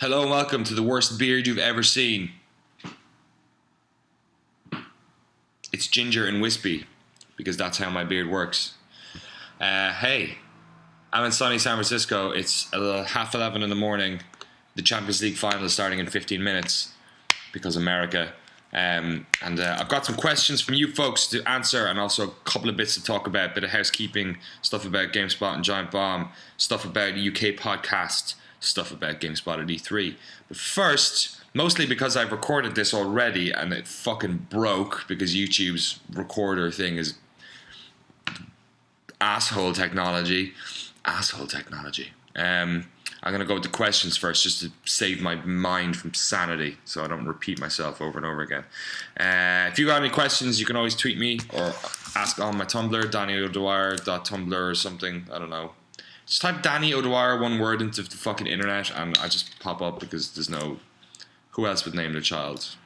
Hello and welcome to the worst beard you've ever seen. It's ginger and wispy, because that's how my beard works. Hey, I'm in sunny San Francisco. It's 11:30 in the morning. The Champions League final is starting in 15 minutes, because America. I've got some questions from you folks to answer, and also a couple of bits to talk about, a bit of housekeeping, stuff about GameSpot and Giant Bomb, stuff about UK Podcast, stuff about GameSpot at E3. But first, mostly because I've recorded this already and it fucking broke because YouTube's recorder thing is asshole technology. I'm going to go with the questions first just to save my mind from sanity so I don't repeat myself over and over again. If you got any questions, you can always tweet me or ask on my Tumblr, DannyO'Dwyer.tumblr or something. I don't know. Just type Danny O'Dwyer, one word, into the fucking internet and I just pop up because there's no... Who else would name their child?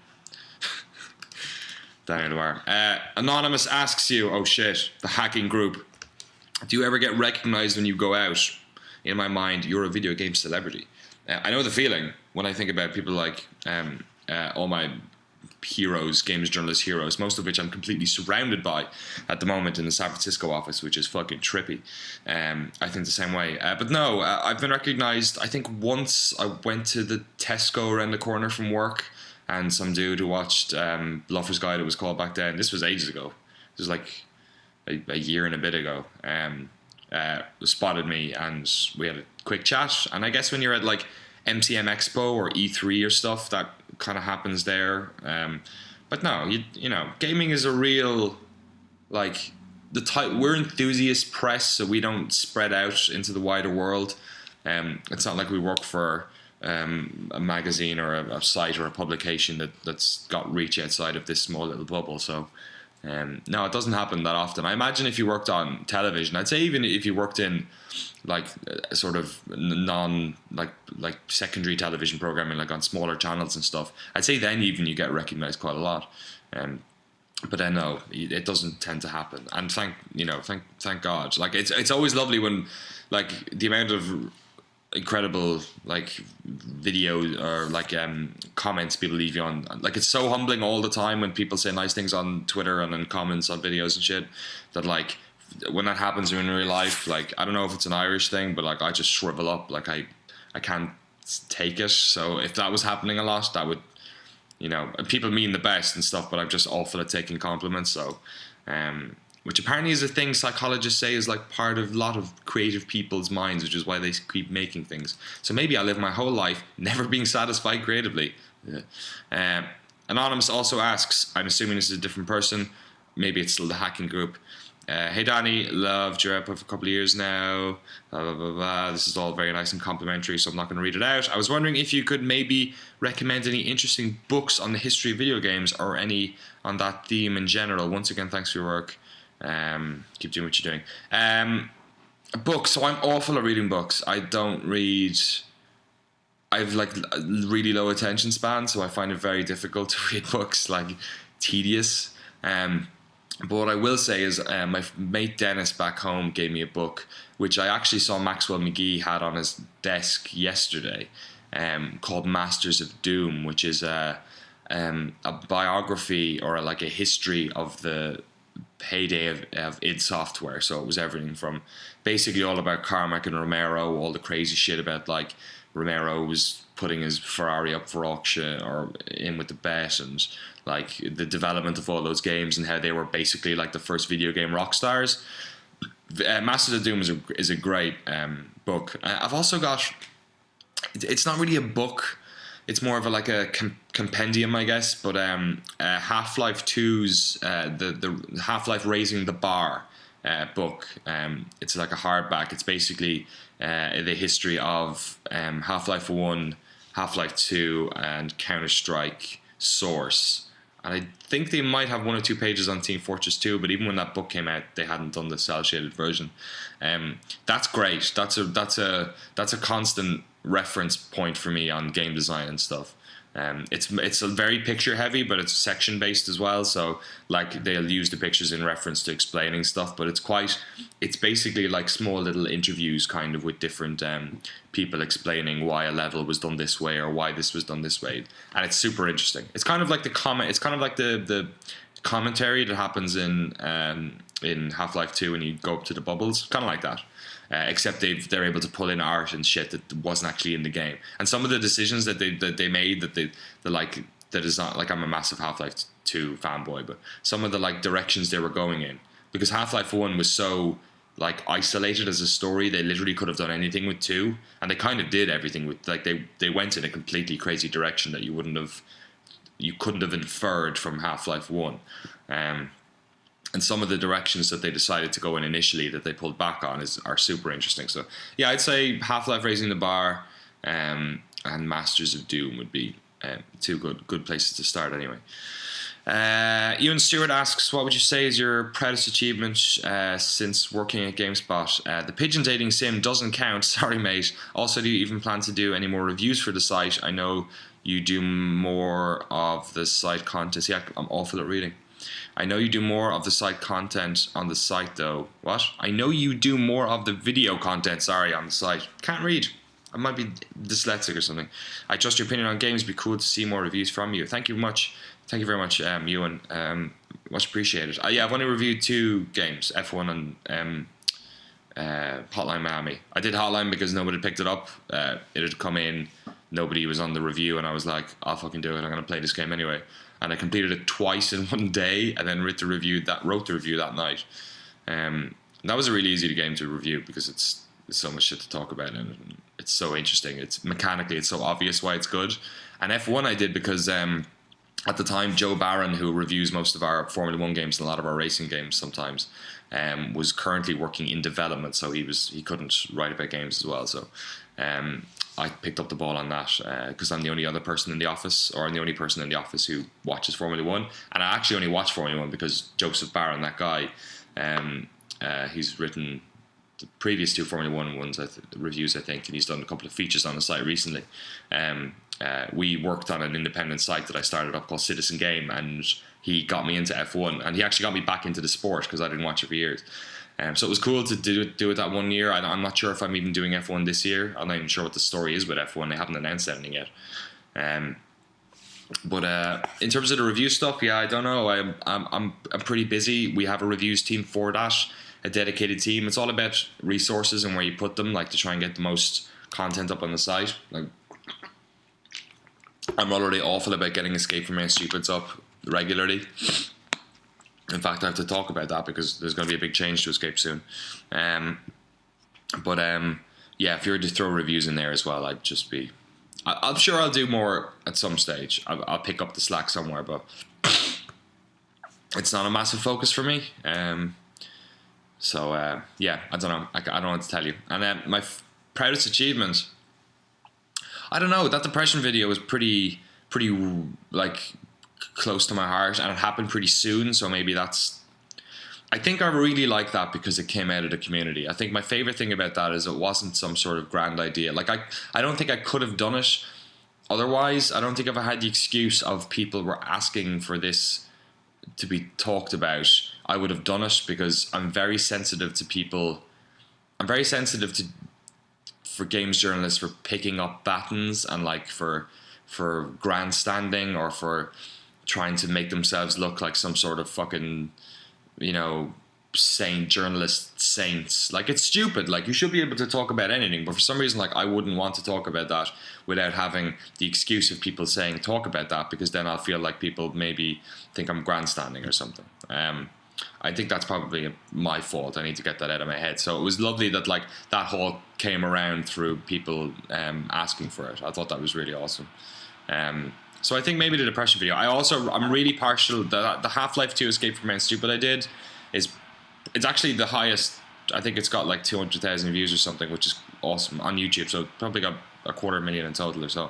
Danny O'Dwyer. Anonymous asks you, oh shit, the hacking group. Do you ever get recognized when you go out? In my mind, you're a video game celebrity. I know the feeling when I think about people like all my heroes, games journalist heroes, most of which I'm completely surrounded by at the moment in the San Francisco office, which is fucking trippy. I think the same way. But no, I've been recognized. I think once I went to the Tesco around the corner from work and some dude who watched Bluffer's Guide, it was called back then. This was ages ago. This was like a year and a bit ago. Spotted me and we had a quick chat. And I guess when you're at like MCM Expo or E3 or stuff, that kind of happens there. But no, you know, gaming is a real, like, we're enthusiast press, so we don't spread out into the wider world. It's not like we work for a magazine or a site or a publication that's got reach outside of this small little bubble. So no, it doesn't happen that often. I imagine if you worked on television, I'd say even if you worked in like a sort of non like secondary television programming, like on smaller channels and stuff, I'd say then even you get recognized quite a lot. But then no, it doesn't tend to happen. And thank God. Like it's always lovely when like the amount of incredible like video or like comments people leave you on, like it's so humbling all the time when people say nice things on Twitter and in comments on videos and shit, that like when that happens in real life, like I don't know if it's an Irish thing, but like I just shrivel up, like I can't take it. So if that was happening a lot, that would, you know, people mean the best and stuff, but I'm just awful at taking compliments. So which apparently is a thing psychologists say is like part of a lot of creative people's minds, which is why they keep making things. So maybe I live my whole life never being satisfied creatively. Yeah. Anonymous also asks, I'm assuming this is a different person, maybe it's still the hacking group. Hey Danny, loved your app for a couple of years now, blah, blah, blah, blah. This is all very nice and complimentary, so I'm not going to read it out. I was wondering if you could maybe recommend any interesting books on the history of video games or any on that theme in general. Once again, thanks for your work. Keep doing what you're doing. Books, so I'm awful at reading books. I don't read. I've like a really low attention span, so I find it very difficult to read books, like tedious. But what I will say is my mate Dennis back home gave me a book which I actually saw Maxwell McGee had on his desk yesterday, called Masters of Doom, which is a biography or like a history of the heyday of id Software. So it was everything from basically all about Carmack and Romero, all the crazy shit about like Romero was putting his Ferrari up for auction or in with the bet, and like the development of all those games and how they were basically like the first video game rock stars. Masters of Doom is a great book. I've also got, it's not really a book, it's more of a compendium, I guess, but Half-Life 2's the Half-Life Raising the Bar book. It's like a hardback. It's basically the history of Half-Life 1, Half-Life 2, and Counter-Strike Source. And I think they might have 1 or 2 pages on Team Fortress 2, but even when that book came out, they hadn't done the cel-shaded version. That's great. That's a constant reference point for me on game design and stuff. It's a very picture heavy, but it's section based as well. So like they'll use the pictures in reference to explaining stuff, but it's basically like small little interviews kind of with different people explaining why a level was done this way or why this was done this way, and it's super interesting. It's kind of like it's kind of like the commentary that happens in Half-Life 2 when you go up to the bubbles, kind of like that. Except they're able to pull in art and shit that wasn't actually in the game, and some of the decisions that they made that is not like, I'm a massive Half-Life 2 fanboy, but some of the like directions they were going in, because Half-Life 1 was so like isolated as a story, they literally could have done anything with 2, and they kind of did everything with, like, they went in a completely crazy direction that you couldn't have inferred from Half-Life 1. And some of the directions that they decided to go in initially that they pulled back on are super interesting. So yeah, I'd say Half-Life raising the bar, and Masters of Doom would be two good places to start anyway. Ewan Stewart asks, what would you say is your proudest achievement since working at GameSpot? The pigeon dating sim doesn't count. Sorry, mate. Also, do you even plan to do any more reviews for the site? I know you do more of the site content. Yeah, I'm awful at reading. I know you do more of the site content on the site, though. What? I know you do more of the video content, on the site. Can't read. I might be dyslexic or something. I trust your opinion on games. It'd be cool to see more reviews from you. Thank you very much, Ewan. Much appreciated. Yeah, I've only reviewed 2 games, F1 and Hotline Miami. I did Hotline because nobody picked it up. It had come in, nobody was on the review, and I was like, I'll fucking do it. I'm going to play this game anyway. And I completed it twice in one day, and then wrote the review that night. That was a really easy game to review because it's so much shit to talk about, and it's so interesting. It's mechanically, it's so obvious why it's good. And F1 I did because at the time, Joe Barron, who reviews most of our Formula 1 games and a lot of our racing games sometimes, was currently working in development, so he couldn't write about games as well. So I picked up the ball on that because I'm the only other person in the office, or I'm the only person in the office who watches Formula 1. And I actually only watch Formula 1 because Joseph Barron, that guy, he's written the previous 2 Formula 1 reviews, I think, and he's done a couple of features on the site recently. We worked on an independent site that I started up called Citizen Game, and he got me into F1, and he actually got me back into the sport because I didn't watch it for years. So it was cool to do it that one year. I'm not sure if I'm even doing F1 this year. I'm not even sure what the story is with F1. They haven't announced anything yet. But in terms of the review stuff, yeah, I don't know. I'm pretty busy. We have a reviews team for that, a dedicated team. It's all about resources and where you put them, like to try and get the most content up on the site. Like, I'm already awful about getting Escape from Main Stupids up regularly. In fact, I have to talk about that because there's going to be a big change to Escape soon. Yeah, if you were to throw reviews in there as well, I'm sure I'll do more at some stage. I'll pick up the slack somewhere, but it's not a massive focus for me. Yeah, I don't know. I don't know what to tell you. And my proudest achievement, I don't know. That depression video was pretty like close to my heart, and it happened pretty soon. So maybe I think I really like that because it came out of the community. I think my favorite thing about that is it wasn't some sort of grand idea. Like I don't think I could have done it otherwise. I don't think if I had the excuse of people were asking for this to be talked about, I would have done it because I'm very sensitive to people. I'm very sensitive for games journalists for picking up batons and like for grandstanding or for trying to make themselves look like some sort of fucking, saints. Like, it's stupid. Like, you should be able to talk about anything, but for some reason, like, I wouldn't want to talk about that without having the excuse of people saying talk about that, because then I'll feel like people maybe think I'm grandstanding or something. I think that's probably my fault. I need to get that out of my head. So it was lovely that like that whole came around through people asking for it. I thought that was really awesome. So I think maybe the depression video. I'm really partial. The Half-Life 2 Escape from Main Stupid I did it's actually the highest. I think it's got like 200,000 views or something, which is awesome on YouTube. So probably got 250,000 in total or so.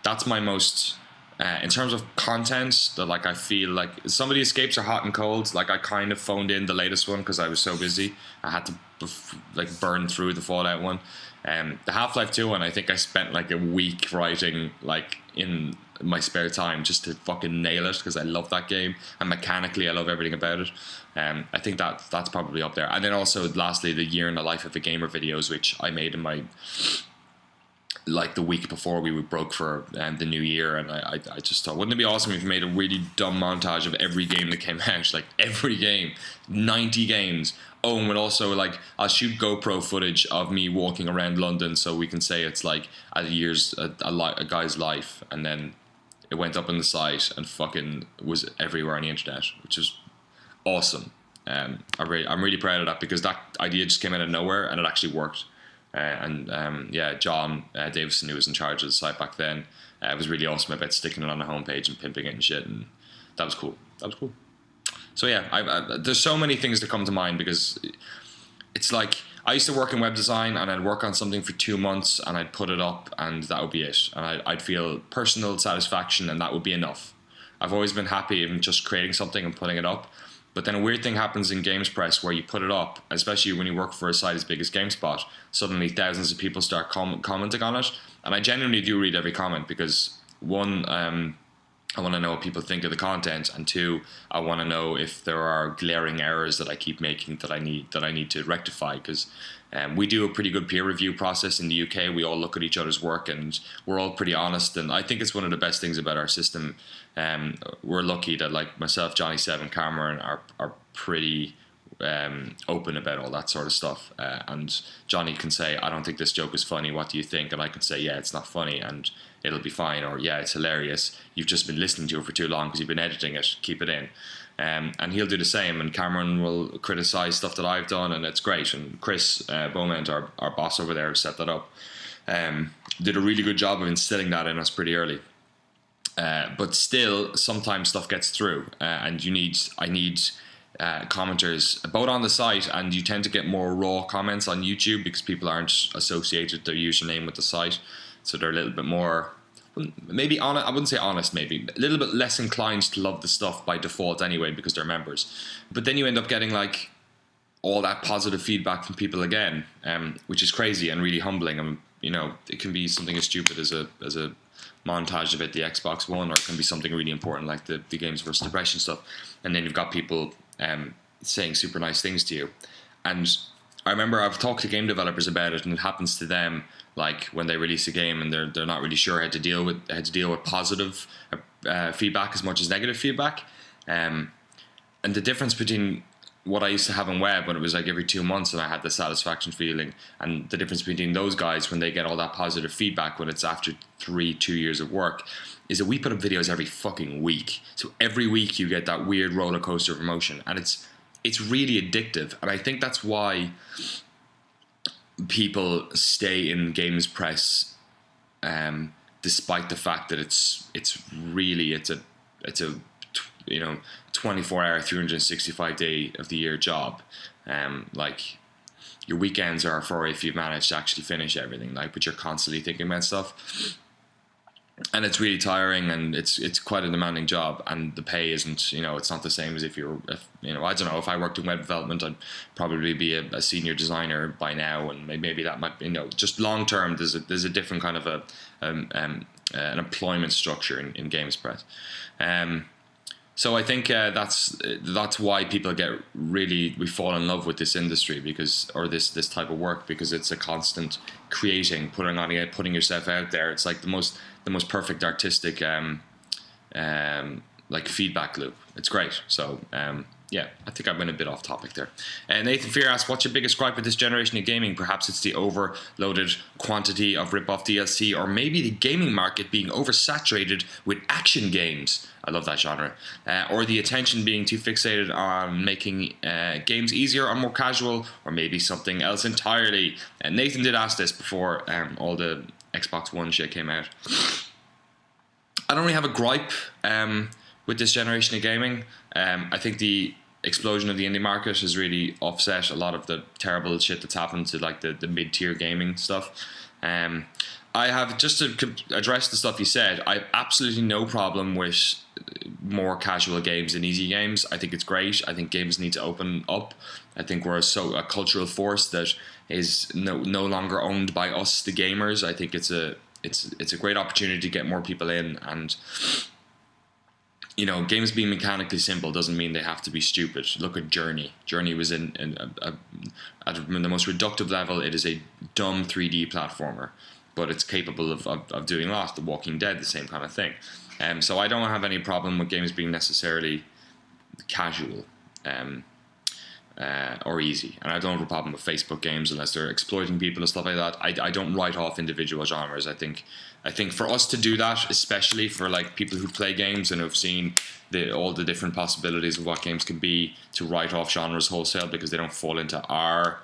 That's my most. In terms of content, that like I feel like some of the escapes are hot and cold. Like I kind of phoned in the latest one because I was so busy. I had to like burn through the Fallout one. The Half-Life 2 one, I think I spent like a week writing like in my spare time just to fucking nail it, because I love that game, and mechanically I love everything about it. I think that's probably up there. And then also lastly, the year in the life of a gamer videos, which I made in my like the week before we broke for the new year, and I just thought, wouldn't it be awesome if we made a really dumb montage of every game that came out, like every game, 90 games. Oh, and also like I'll shoot GoPro footage of me walking around London, so we can say it's like a guy's life, and then it went up on the site and fucking was everywhere on the internet, which is awesome. I'm really proud of that, because that idea just came out of nowhere and it actually worked. John Davison, who was in charge of the site back then, was really awesome about sticking it on the homepage and pimping it and shit, and that was cool. So yeah, there's so many things that come to mind, because it's like I used to work in web design, and I'd work on something for 2 months and I'd put it up and that would be it, and I'd feel personal satisfaction and that would be enough. I've always been happy in just creating something and putting it up. But then a weird thing happens in Games Press where you put it up, especially when you work for a site as big as GameSpot, suddenly thousands of people start commenting on it. And I genuinely do read every comment, because one, I want to know what people think of the content, and two, I want to know if there are glaring errors that I keep making that I need to rectify, because we do a pretty good peer review process in the UK. We all look at each other's work and we're all pretty honest, and I think it's one of the best things about our system. We're lucky that like myself, Johnny Seb and Cameron are pretty open about all that sort of stuff, and Johnny can say, I don't think this joke is funny, what do you think? And I can say, yeah, it's not funny and it'll be fine, or yeah, it's hilarious, you've just been listening to it for too long because you've been editing it, keep it in. And he'll do the same, and Cameron will criticize stuff that I've done, and it's great. And Chris Beaumont, our boss over there, set that up, did a really good job of instilling that in us pretty early. But still, sometimes stuff gets through, and I need commenters both on the site, and you tend to get more raw comments on YouTube because people aren't associated their username with the site, so they're a little bit more, maybe honest. I wouldn't say honest, maybe a little bit less inclined to love the stuff by default anyway, because they're members. But then you end up getting like all that positive feedback from people again, which is crazy and really humbling. And you know, it can be something as stupid as a montage of it, the Xbox One, or it can be something really important like the Games vs. Depression stuff. And then you've got people saying super nice things to you. And I remember I've talked to game developers about it, and it happens to them like when they release a game and they're not really sure how to deal with positive feedback as much as negative feedback. And the difference between what I used to have in web when it was like every 2 months and I had the satisfaction feeling, and the difference between those guys when they get all that positive feedback when it's after 2 years of work, is that we put up videos every fucking week. So every week you get that weird roller coaster of emotion, and it's really addictive. And I think that's why people stay in Games Press, despite the fact that it's a 24-hour, 365-day of the year job. Like your weekends are for if you've managed to actually finish everything. Like, but you're constantly thinking about stuff. And it's really tiring, and it's quite a demanding job, and the pay isn't, it's not the same as if I don't know, if I worked in web development, I'd probably be a senior designer by now, and maybe that might, just long term, there's a different kind of an employment structure in Games Press. So I think that's why people we fall in love with this industry, or this type of work, because it's a constant creating, putting yourself out there. It's like the most perfect artistic like feedback loop. It's great. So yeah, I think I went a bit off topic there. Nathan Fear asks, what's your biggest gripe with this generation of gaming? Perhaps it's the overloaded quantity of rip-off DLC, or maybe the gaming market being oversaturated with action games. I love that genre. Or the attention being too fixated on making games easier or more casual, or maybe something else entirely. And Nathan did ask this before all the Xbox One shit came out. I don't really have a gripe with this generation of gaming. I think the explosion of the indie market has really offset a lot of the terrible shit that's happened to like the mid-tier gaming stuff. I have, just to address the stuff you said, I have absolutely no problem with more casual games and easy games. I think it's great. I think games need to open up. I think we're a cultural force that is no longer owned by us, the gamers. I think it's a great opportunity to get more people in, and games being mechanically simple doesn't mean they have to be stupid. Look at Journey. Journey was at the most reductive level. It is a dumb 3D platformer, but it's capable of doing lots. The Walking Dead, the same kind of thing. So I don't have any problem with games being necessarily casual or easy. And I don't have a problem with Facebook games unless they're exploiting people and stuff like that. I don't write off individual genres. I think for us to do that, especially for like people who play games and have seen all the different possibilities of what games can be, to write off genres wholesale because they don't fall into our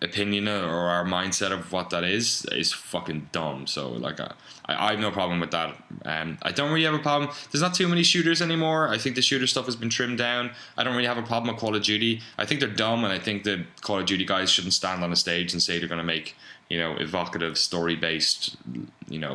opinion or our mindset of what that is fucking dumb. So like I have no problem with that. I don't really have a problem. There's not too many shooters anymore. I think the shooter stuff has been trimmed down. I don't really have a problem with Call of Duty. I think they're dumb, and I think the Call of Duty guys shouldn't stand on a stage and say they're going to make evocative, story-based,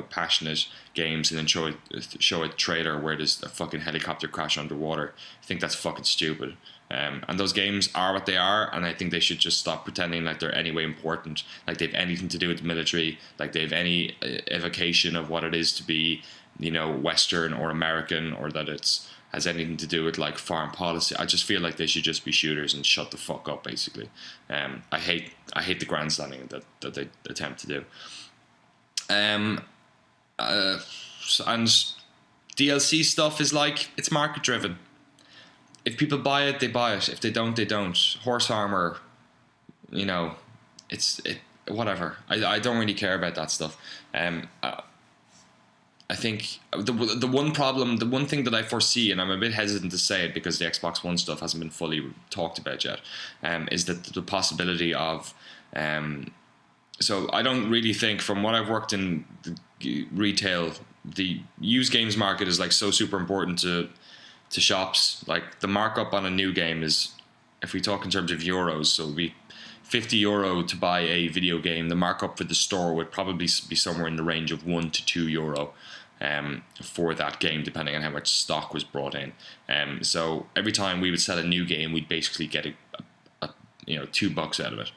passionate games and then show a trailer where there's a fucking helicopter crash underwater. I think that's fucking stupid. And those games are what they are, and I think they should just stop pretending like they're any way important, like they've anything to do with the military, like they've any evocation of what it is to be, Western or American, or that it's has anything to do with like foreign policy. I just feel like they should just be shooters and shut the fuck up, basically. I hate the grandstanding that they attempt to do. And DLC stuff is like, it's market driven. If people buy it, they buy it. If they don't, they don't. Horse armor, whatever. I don't really care about that stuff. I think the one thing that I foresee, and I'm a bit hesitant to say it because the Xbox One stuff hasn't been fully talked about yet, is that the possibility of. So I don't really think, from what I've worked in the retail, the used games market is like so super important to shops. Like the markup on a new game is, if we talk in terms of euros, so it'd be €50 to buy a video game. The markup for the store would probably be somewhere in the range of €1 to €2 for that game, depending on how much stock was brought in. So every time we would sell a new game, we'd basically get $2 out of it.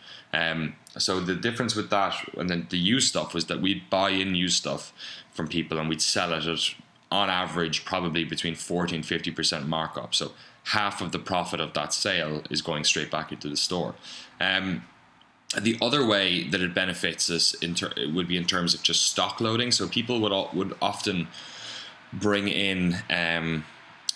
So the difference with that and then the used stuff was that we'd buy in used stuff from people and we'd sell it at, on average, probably between 40 and 50% markup. So half of the profit of that sale is going straight back into the store. The other way that it benefits us would be in terms of just stock loading. So people would often bring in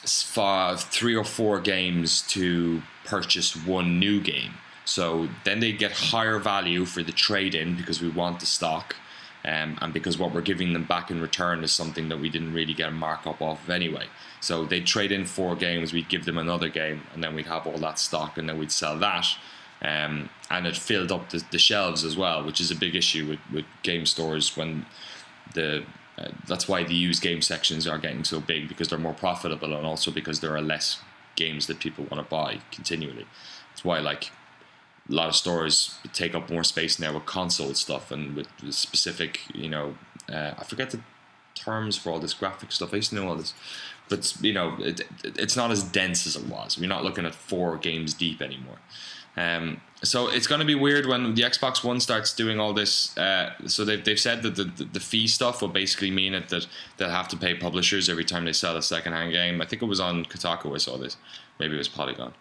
3 or 4 games to purchase one new game. So then they get higher value for the trade-in because we want the stock. And because what we're giving them back in return is something that we didn't really get a markup off of anyway. So they'd trade in 4 games, we'd give them another game, and then we'd have all that stock, and then we'd sell that. And it filled up the shelves as well, which is a big issue with game stores when that's why the used game sections are getting so big, because they're more profitable, and also because there are less games that people want to buy continually. That's why like a lot of stores take up more space now with console stuff and with specific, I forget the terms for all this graphic stuff. I used to know all this, but it's not as dense as it was. We're not looking at 4 games deep anymore. So it's going to be weird when the Xbox One starts doing all this. So they've said that the fee stuff will basically mean that they'll have to pay publishers every time they sell a secondhand game. I think it was on Kotaku I saw this. Maybe it was Polygon.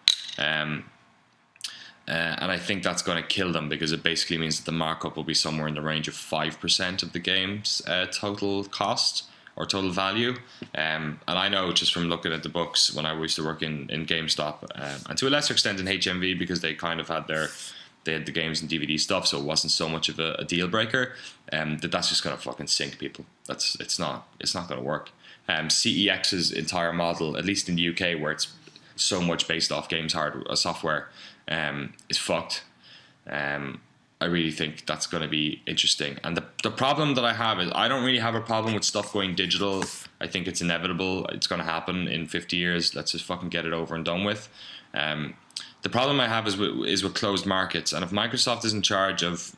And I think that's going to kill them, because it basically means that the markup will be somewhere in the range of 5% of the game's total cost or total value. And I know just from looking at the books when I used to work in GameStop, and to a lesser extent in HMV, because they kind of had they had the games and DVD stuff, so it wasn't so much of a deal breaker. That's just going to fucking sink people. It's not going to work. CEX's entire model, at least in the UK, where it's so much based off games hardware software, is fucked. I really think that's going to be interesting. And the problem that I have is I don't really have a problem with stuff going digital. I think it's inevitable. It's going to happen in 50 years. Let's just fucking get it over and done with. The problem I have is with closed markets. And if Microsoft is in charge of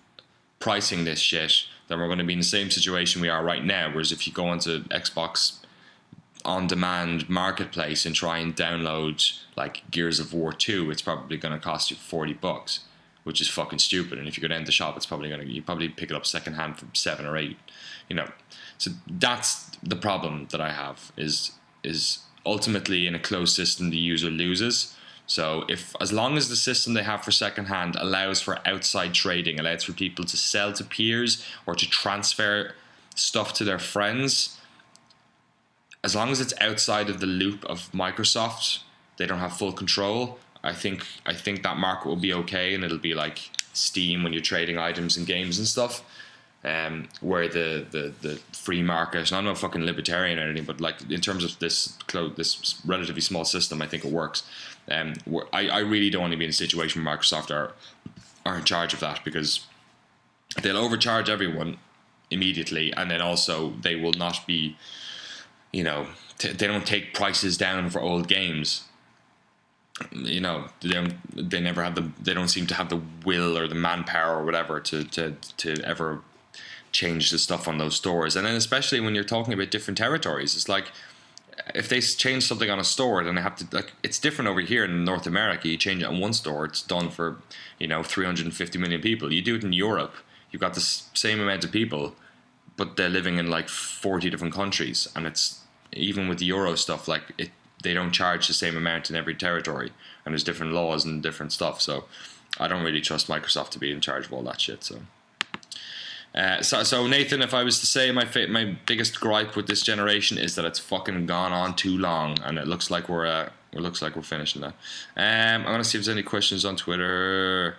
pricing this shit, then we're going to be in the same situation we are right now. Whereas if you go onto Xbox on-demand marketplace and try and download like Gears of War 2, it's probably going to cost you $40, which is fucking stupid. And if you go down to the shop, it's probably you probably pick it up secondhand for 7 or 8, you know. So that's the problem that I have is ultimately in a closed system the user loses. So as long as the system they have for secondhand allows for outside trading, allows for people to sell to peers or to transfer stuff to their friends, as long as it's outside of the loop of Microsoft, they don't have full control. I think that market will be okay, and it'll be like Steam when you're trading items and games and stuff. Where the free market, and I'm not fucking libertarian or anything, but like in terms of this relatively small system, I think it works. I really don't want to be in a situation where Microsoft are in charge of that, because they'll overcharge everyone immediately, and then also they will not be, you know, they don't take prices down for old games. You know, they never have they don't seem to have the will or the manpower or whatever to ever change the stuff on those stores. And then especially when you're talking about different territories, it's like if they change something on a store, then they have to, like, it's different over here in North America. You change it on one store, it's done for, you know, 350 million people. You do it in Europe, you've got the same amount of people, but they're living in like 40 different countries, and it's even with the Euro stuff, like they don't charge the same amount in every territory, and there's different laws and different stuff. So I don't really trust Microsoft to be in charge of all that shit. So Nathan, if I was to say my biggest gripe with this generation is that it's fucking gone on too long, and it looks like we're finishing now. I'm gonna see if there's any questions on Twitter.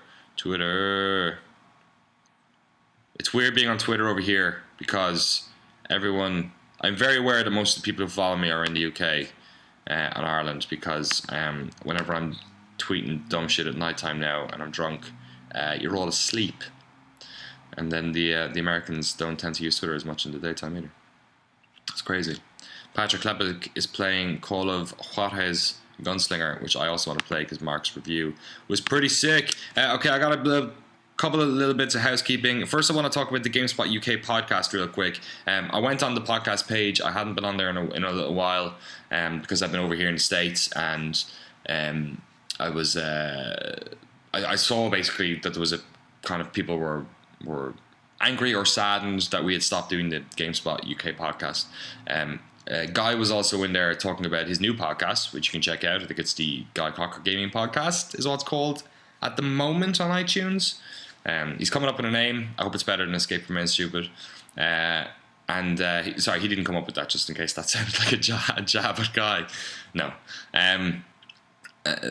It's weird being on Twitter over here because I'm very aware that most of the people who follow me are in the UK and Ireland, because whenever I'm tweeting dumb shit at nighttime now and I'm drunk, you're all asleep. And then the Americans don't tend to use Twitter as much in the daytime either. It's crazy. Patrick Klepek is playing Call of Juarez Gunslinger, which I also want to play because Mark's review was pretty sick. Okay, I got a couple of little bits of housekeeping. First, I want to talk about the GameSpot UK podcast real quick. I went on the podcast page. I hadn't been on there in a little while because I've been over here in the States, and I was I saw basically that there was a kind of people were angry or saddened that we had stopped doing the GameSpot UK podcast. Guy was also in there talking about his new podcast, which you can check out. I think it's the Guy Cocker Gaming Podcast is what it's called at the moment on iTunes. He's coming up with a name. I hope it's better than Escape from Main Stupid. He didn't come up with that, just in case that sounded like a jab at Guy. No.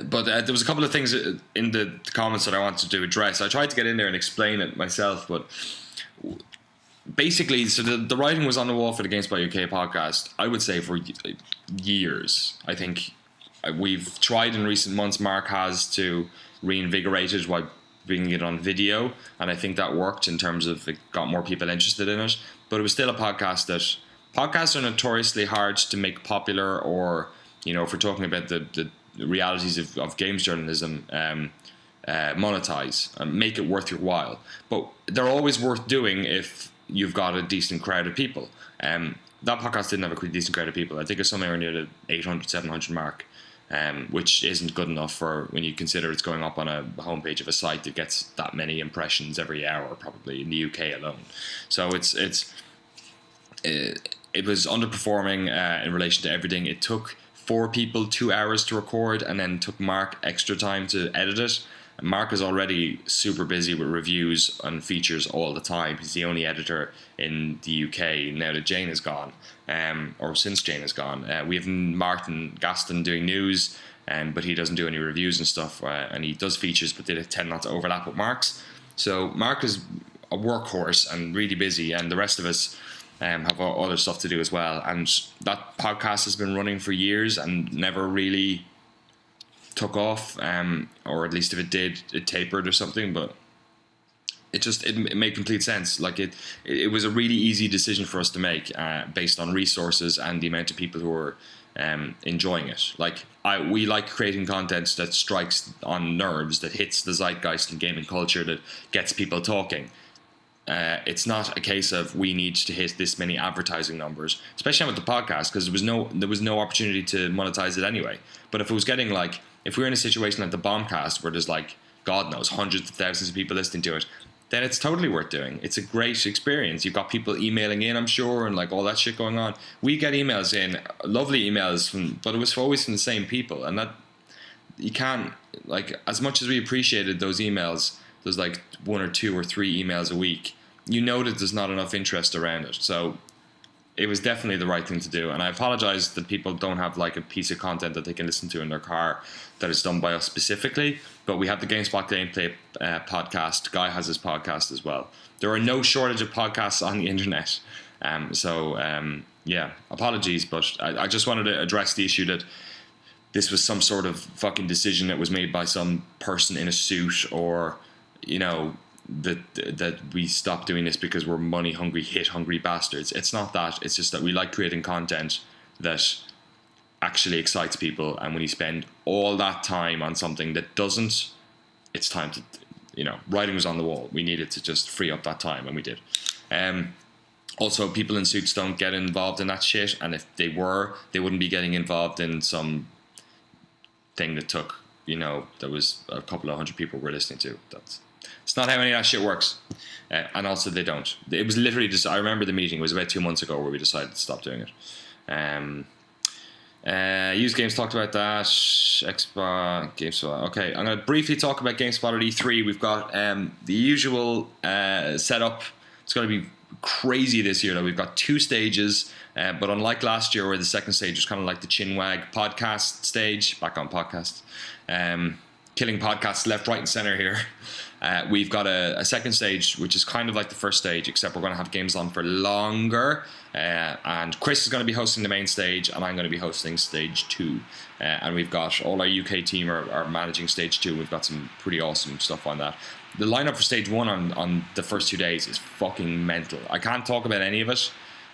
But there was a couple of things in the comments that I wanted to address. I tried to get in there and explain it myself, but basically, so the writing was on the wall for the GameSpot UK podcast, I would say, for years. I think we've tried in recent months, Mark has, to reinvigorate it by bringing it on video, and I think that worked in terms of it got more people interested in it. But it was still a podcast that... Podcasts are notoriously hard to make popular, or, you know, if we're talking about the realities of games journalism, monetize and make it worth your while. But they're always worth doing if you've got a decent crowd of people. That podcast didn't have a decent crowd of people. I think it's somewhere near the 800, 700 mark, which isn't good enough for when you consider it's going up on a homepage of a site that gets that many impressions every hour, probably in the UK alone. So it was underperforming in relation to everything. It took 4 people 2 hours to record, and then took Mark extra time to edit it. And Mark is already super busy with reviews and features all the time. He's the only editor in the UK now that Jane is gone, or since Jane is gone. We have Martin Gaston doing news, but he doesn't do any reviews and stuff, and he does features, but they tend not to overlap with Mark's. So Mark is a workhorse and really busy, and the rest of us have other stuff to do as well. And that podcast has been running for years and never really took off, or at least if it did, it tapered or something. But it made complete sense. Like it was a really easy decision for us to make, based on resources and the amount of people who were enjoying it. Like we like creating content that strikes on nerves, that hits the zeitgeist in gaming culture, that gets people talking. it's not a case of we need to hit this many advertising numbers, especially with the podcast, because there was no opportunity to monetize it anyway. But if it was getting like, if we were in a situation like the Bombcast where there's like, God knows, hundreds of thousands of people listening to it, then it's totally worth doing. It's a great experience. You've got people emailing in, I'm sure, and like all that shit going on. We get emails in, lovely emails but it was always from the same people, and that you can't, like, as much as we appreciated those emails, there's like 1 or 2 or 3 emails a week. You know that there's not enough interest around it. So it was definitely the right thing to do. And I apologize that people don't have like a piece of content that they can listen to in their car that is done by us specifically. But we have the GameSpot Gameplay podcast. Guy has his podcast as well. There are no shortage of podcasts on the internet. Yeah, apologies. But I just wanted to address the issue that this was some sort of fucking decision that was made by some person in a suit, or, you know, that we stopped doing this because we're money hungry, hit hungry bastards. It's not that. It's just that we like creating content that actually excites people, and when you spend all that time on something that doesn't, it's time to, you know, writing was on the wall. We needed to just free up that time, and we did. Also, people in suits don't get involved in that shit, and if they were, they wouldn't be getting involved in some thing that took, you know, there was a couple of hundred people were listening to. It's not how any of that shit works. And also they don't. It was literally just, I remember the meeting, it was about 2 months ago where we decided to stop doing it. Used Games talked about that. GameSpot. Okay, I'm going to briefly talk about GameSpot at E3. We've got the usual setup. It's going to be crazy this year though. We've got 2 stages, but unlike last year where the second stage was kind of like the Chinwag podcast stage, back on podcast, killing podcasts left, right and center here. We've got a second stage, which is kind of like the first stage, except we're going to have games on for longer. And Chris is going to be hosting the main stage, and I'm going to be hosting stage 2. And we've got all our UK team are managing stage 2. We've got some pretty awesome stuff on that. The lineup for stage 1 on the first 2 days is fucking mental. I can't talk about any of it.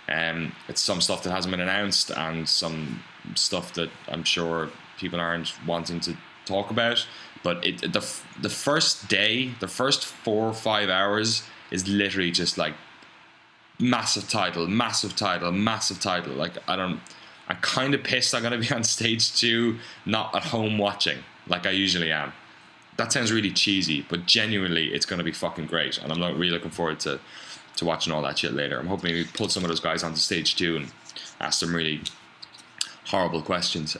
It's some stuff that hasn't been announced, and some stuff that I'm sure people aren't wanting to talk about. But the first day, the first 4 or 5 hours is literally just like massive title. Like, I'm kind of pissed I'm going to be on stage 2, not at home watching like I usually am. That sounds really cheesy, but genuinely it's going to be fucking great. And I'm really looking forward to watching all that shit later. I'm hoping we pull some of those guys onto stage 2 and ask them really horrible questions.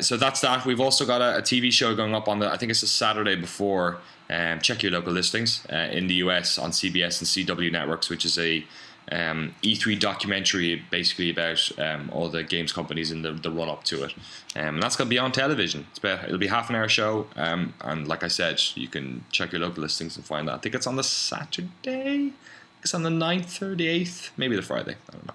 So that's that. We've also got a TV show going up on I think it's the Saturday before. Check your local listings in the US on CBS and CW networks, which is a E3 documentary basically about all the games companies in the run up to it. And that's going to be on television. It'll be half an hour show. And like I said, you can check your local listings and find that. I think it's on the Saturday. It's on the 9th or the 8th, maybe the Friday. I don't know.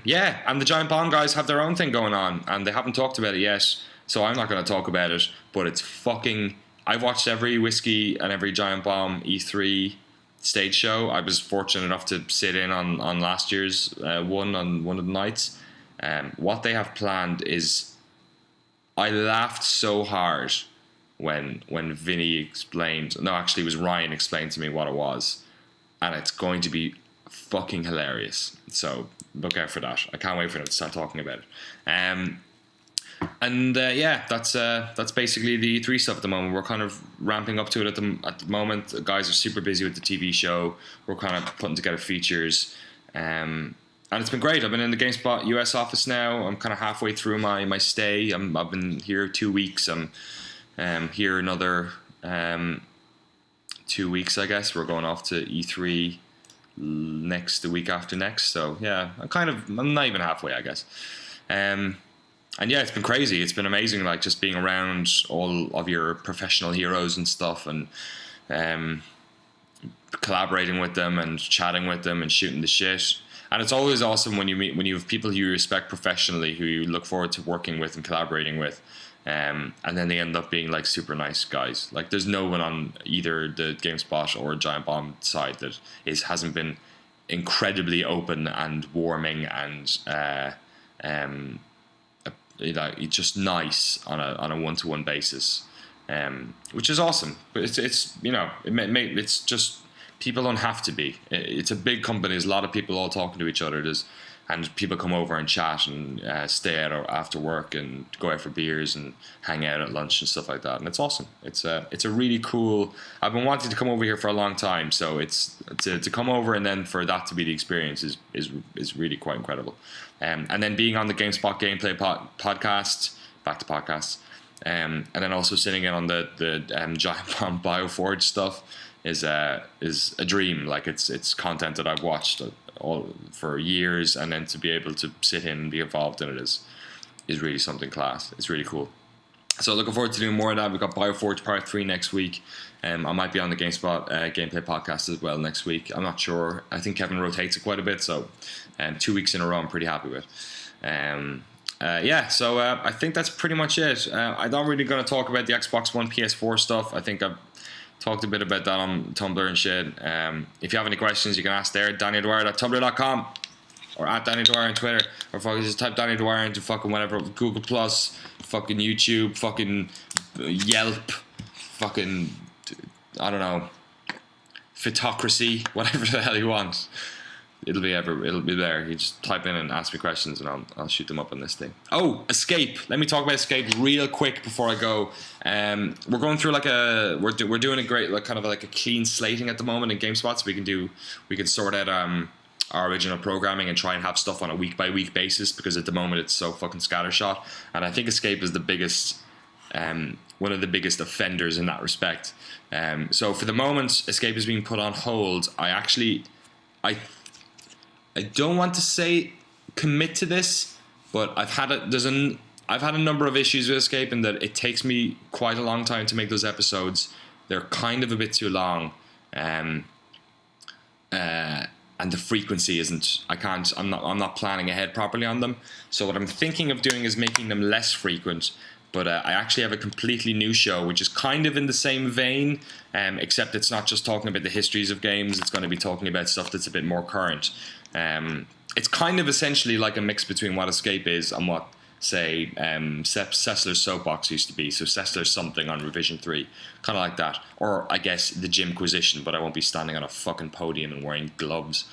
Yeah, and the Giant Bomb guys have their own thing going on, and they haven't talked about it yet, so I'm not going to talk about it, but it's fucking... I've watched every Whiskey and every Giant Bomb E3 stage show. I was fortunate enough to sit in on last year's one of the nights. What they have planned is... I laughed so hard when Vinny explained... No, actually it was Ryan explained to me what it was, and it's going to be fucking hilarious. So look out for that. I can't wait for them to start talking about it. Yeah, that's basically the E3 stuff at the moment. We're kind of ramping up to it at the moment. The guys are super busy with the TV show. We're kind of putting together features. And it's been great. I've been in the GameSpot US office now. I'm kind of halfway through my stay. I've been here 2 weeks. I'm here another 2 weeks, I guess. We're going off to E3 the week after next. So yeah, I'm not even halfway, I guess. And yeah, it's been crazy. It's been amazing, like just being around all of your professional heroes and stuff, and collaborating with them and chatting with them and shooting the shit. And it's always awesome when you have people who you respect professionally, who you look forward to working with and collaborating with. And then they end up being like super nice guys. Like there's no one on either the GameSpot or Giant Bomb side that hasn't been incredibly open and warming and just nice on a one-to-one basis, which is awesome. But it's just people don't have to be. It's a big company. There's a lot of people all talking to each other. And people come over and chat and stay out after work and go out for beers and hang out at lunch and stuff like that. And it's awesome. It's a really cool. I've been wanting to come over here for a long time, so it's to come over and then for that to be the experience is really quite incredible. And then being on the GameSpot Gameplay podcast, back to podcasts, and then also sitting in on the Giant Bomb Bioforge stuff is a dream. Like it's content that I've watched all for years, and then to be able to sit in and be involved in it is really something class. It's really cool. So looking forward to doing more of that. We've got Bioforge Part 3 next week. I might be on the GameSpot Gameplay podcast as well next week. I'm not sure. I think Kevin rotates it quite a bit, so 2 weeks in a row I'm pretty happy with. So I think that's pretty much it. I'm not really going to talk about the Xbox One PS4 stuff. I think I've talked a bit about that on Tumblr and shit. If you have any questions, you can ask there at DannyDwyer.tumblr.com or at Danny Dwyer on Twitter, or fucking just type Danny Dwyer into fucking whatever, Google Plus, fucking YouTube, fucking Yelp, fucking, I don't know, Fitocracy, whatever the hell you want. It'll be there. You just type in and ask me questions, and I'll shoot them up on this thing. Oh, Escape. Let me talk about Escape real quick before I go. We're going through we're doing a great kind of a clean slating at the moment in GameSpot, so we can sort out our original programming and try and have stuff on a week by week basis, because at the moment it's so fucking scattershot. And I think Escape is the biggest, one of the biggest offenders in that respect. So for the moment, Escape is being put on hold. I don't want to say commit to this, but I've had a number of issues with Escape in that it takes me quite a long time to make those episodes. They're kind of a bit too long, and the frequency isn't. I'm not planning ahead properly on them. So what I'm thinking of doing is making them less frequent. But I actually have a completely new show, which is kind of in the same vein, except it's not just talking about the histories of games. It's going to be talking about stuff that's a bit more current. It's kind of essentially like a mix between what Escape is and what, say, Sessler's Soapbox used to be. So Sessler's Something on Revision 3. Kind of like that. Or, I guess, the Gymquisition, but I won't be standing on a fucking podium and wearing gloves.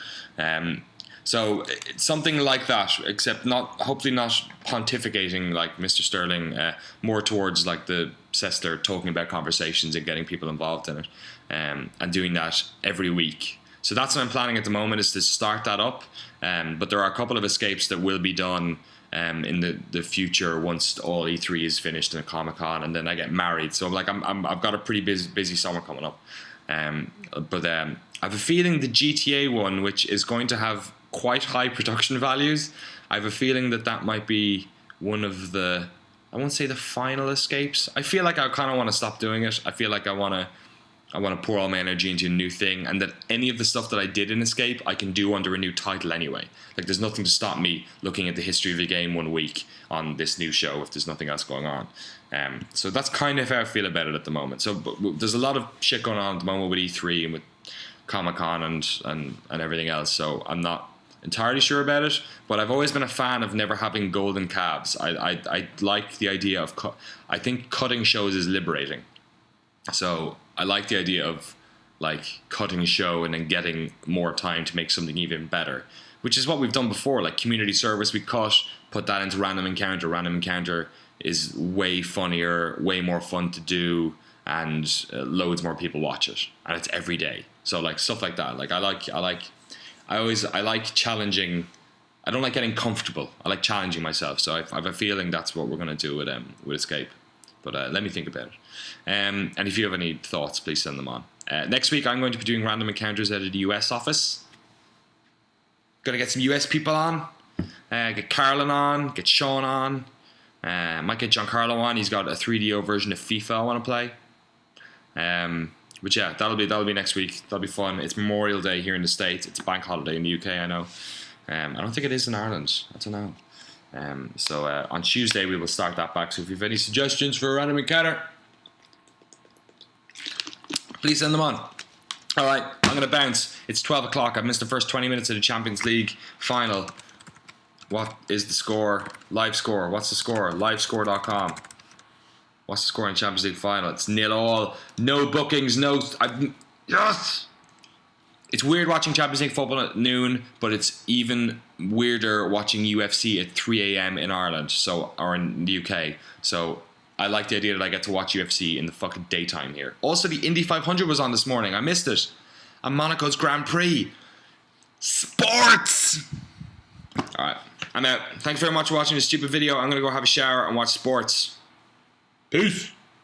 So it's something like that, except hopefully not pontificating like Mr. Sterling, more towards like the Sessler talking about conversations and getting people involved in it, and doing that every week. So that's what I'm planning at the moment, is to start that up. But there are a couple of escapes that will be done in the future once all E3 is finished and Comic-Con, and then I get married. So I've got a pretty busy summer coming up. But I have a feeling the GTA one, which is going to have quite high production values, I have a feeling that might be one of the, I won't say the final escapes. I feel like I kind of want to stop doing it. I feel like I want to pour all my energy into a new thing, and that any of the stuff that I did in Escape I can do under a new title anyway. Like there's nothing to stop me looking at the history of the game one week on this new show if there's nothing else going on. So that's kind of how I feel about it at the moment. So but there's a lot of shit going on at the moment with E3 and with Comic-Con and everything else, so I'm not entirely sure about it, but I've always been a fan of never having golden calves. I like the idea of I think cutting shows is liberating. So I like the idea of like cutting a show and then getting more time to make something even better, which is what we've done before. Like community service, we put that into random encounter. Random encounter is way funnier, way more fun to do, and loads more people watch it, and it's every day. So like stuff like that. Like I like challenging. I don't like getting comfortable. I like challenging myself. So I have a feeling that's what we're going to do with Escape. But let me think about it. And if you have any thoughts, please send them on. Next week, I'm going to be doing random encounters out of the US office. Going to get some US people on. Get Carlin on. Get Sean on. Might get Giancarlo on. He's got a 3DO version of FIFA I want to play. But yeah, that'll be next week. That'll be fun. It's Memorial Day here in the States. It's a bank holiday in the UK, I know. I don't think it is in Ireland. I don't know. So on Tuesday we will start that back. So if you have any suggestions for a random encounter, please send them on. All right, I'm going to bounce. It's 12 o'clock. I've missed the first 20 minutes of the Champions League final. What is the score? Live score. What's the score? Livescore.com. What's the score in the Champions League final? It's 0-0. No bookings. Yes! It's weird watching Champions League football at noon, but it's even weirder watching UFC at 3 a.m. in Ireland, or in the UK. So I like the idea that I get to watch UFC in the fucking daytime here. Also, the Indy 500 was on this morning. I missed it. And Monaco's Grand Prix. Sports! Alright, I'm out. Thanks very much for watching this stupid video. I'm going to go have a shower and watch sports. Peace!